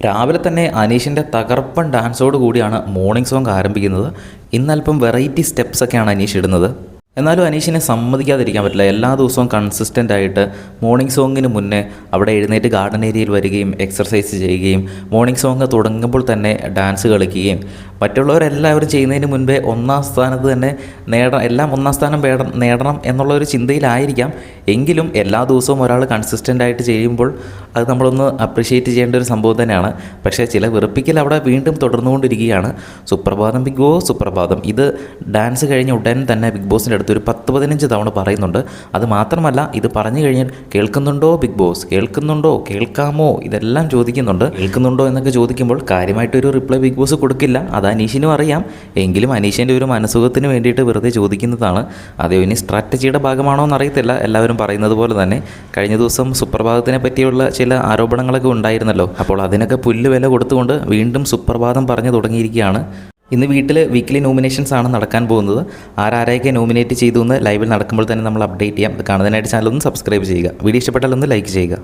രാവിലെ തന്നെ അനീഷിൻ്റെ തകർപ്പൻ ഡാൻസോട് കൂടിയാണ് മോർണിംഗ് സോങ് ആരംഭിക്കുന്നത്. ഇന്നല്പം വെറൈറ്റി സ്റ്റെപ്സൊക്കെയാണ് അനീഷ് ഇടുന്നത്. എന്നാലും അനീഷിനെ സമ്മതിക്കാതിരിക്കാൻ പറ്റില്ല. എല്ലാ ദിവസവും കൺസിസ്റ്റൻ്റ് ആയിട്ട് മോർണിംഗ് സോങ്ങിന് മുന്നേ അവിടെ എഴുന്നേറ്റ് ഗാർഡൻ ഏരിയയിൽ വരികയും എക്സർസൈസ് ചെയ്യുകയും മോർണിംഗ് സോങ് തുടങ്ങുമ്പോൾ തന്നെ ഡാൻസ് കളിക്കുകയും മറ്റുള്ളവരെല്ലാവരും ചെയ്യുന്നതിന് മുൻപേ ഒന്നാം സ്ഥാനത്ത് തന്നെ എല്ലാം ഒന്നാം സ്ഥാനം നേടണം എന്നുള്ളൊരു ചിന്തയിലായിരിക്കാം. എങ്കിലും എല്ലാ ദിവസവും ഒരാൾ കൺസിസ്റ്റൻ്റ് ആയിട്ട് ചെയ്യുമ്പോൾ അത് നമ്മളൊന്ന് അപ്രിഷ്യേറ്റ് ചെയ്യേണ്ട ഒരു സംഭവം തന്നെയാണ്. പക്ഷേ ചില വെറുപ്പിക്കൽ അവിടെ വീണ്ടും തുടർന്നുകൊണ്ടിരിക്കുകയാണ്. സുപ്രഭാതം ബിഗ് ബോസ്, സുപ്രഭാതം. ഇത് ഡാൻസ് കഴിഞ്ഞ ഉടൻ തന്നെ ബിഗ് ബോസിൻ്റെ അടുത്ത് ഒരു 10-15 തവണ പറയുന്നുണ്ട്. അത് മാത്രമല്ല, ഇത് പറഞ്ഞു കഴിഞ്ഞാൽ കേൾക്കുന്നുണ്ടോ ബിഗ് ബോസ്, കേൾക്കുന്നുണ്ടോ, കേൾക്കാമോ, ഇതെല്ലാം ചോദിക്കുന്നുണ്ട്. കേൾക്കുന്നുണ്ടോ എന്നൊക്കെ ചോദിക്കുമ്പോൾ കാര്യമായിട്ടൊരു റിപ്ലൈ ബിഗ് ബോസ് കൊടുക്കില്ല. അത് അനീഷിനും അറിയാം. എങ്കിലും അനീഷിൻ്റെ ഒരു മനസുഖത്തിന് വേണ്ടിയിട്ട് വെറുതെ ചോദിക്കുന്നതാണ്. അതേ ഇനി സ്ട്രാറ്റജിയുടെ ഭാഗമാണോ എന്നറിയത്തില്ല. എല്ലാവരും പറയുന്നത് പോലെ തന്നെ കഴിഞ്ഞ ദിവസം സുപ്രഭാതത്തിനെ പറ്റിയുള്ള ചില ആരോപണങ്ങളൊക്കെ ഉണ്ടായിരുന്നല്ലോ. അപ്പോൾ അതിനൊക്കെ പുല്ല് വില കൊടുത്തുകൊണ്ട് വീണ്ടും സുപ്രഭാതം പറഞ്ഞു തുടങ്ങിയിരിക്കുകയാണ്. ഇന്ന് വീക്കിലി നോമിനേഷൻസ് ആണ് നടക്കാൻ പോകുന്നത്. ആരാരെയൊക്കെ നോമിനേറ്റ് ചെയ്തു എന്ന് ലൈവിൽ നടക്കുമ്പോൾ തന്നെ നമ്മൾ അപ്ഡേറ്റ് ചെയ്യാം. അത് കാണുന്നതിനായിട്ട് ചാനൽ ഒന്ന് സബ്സ്ക്രൈബ് ചെയ്യുക. വീഡിയോ ഇഷ്ടപ്പെട്ടാൽ ഒന്ന് ലൈക്ക് ചെയ്യുക.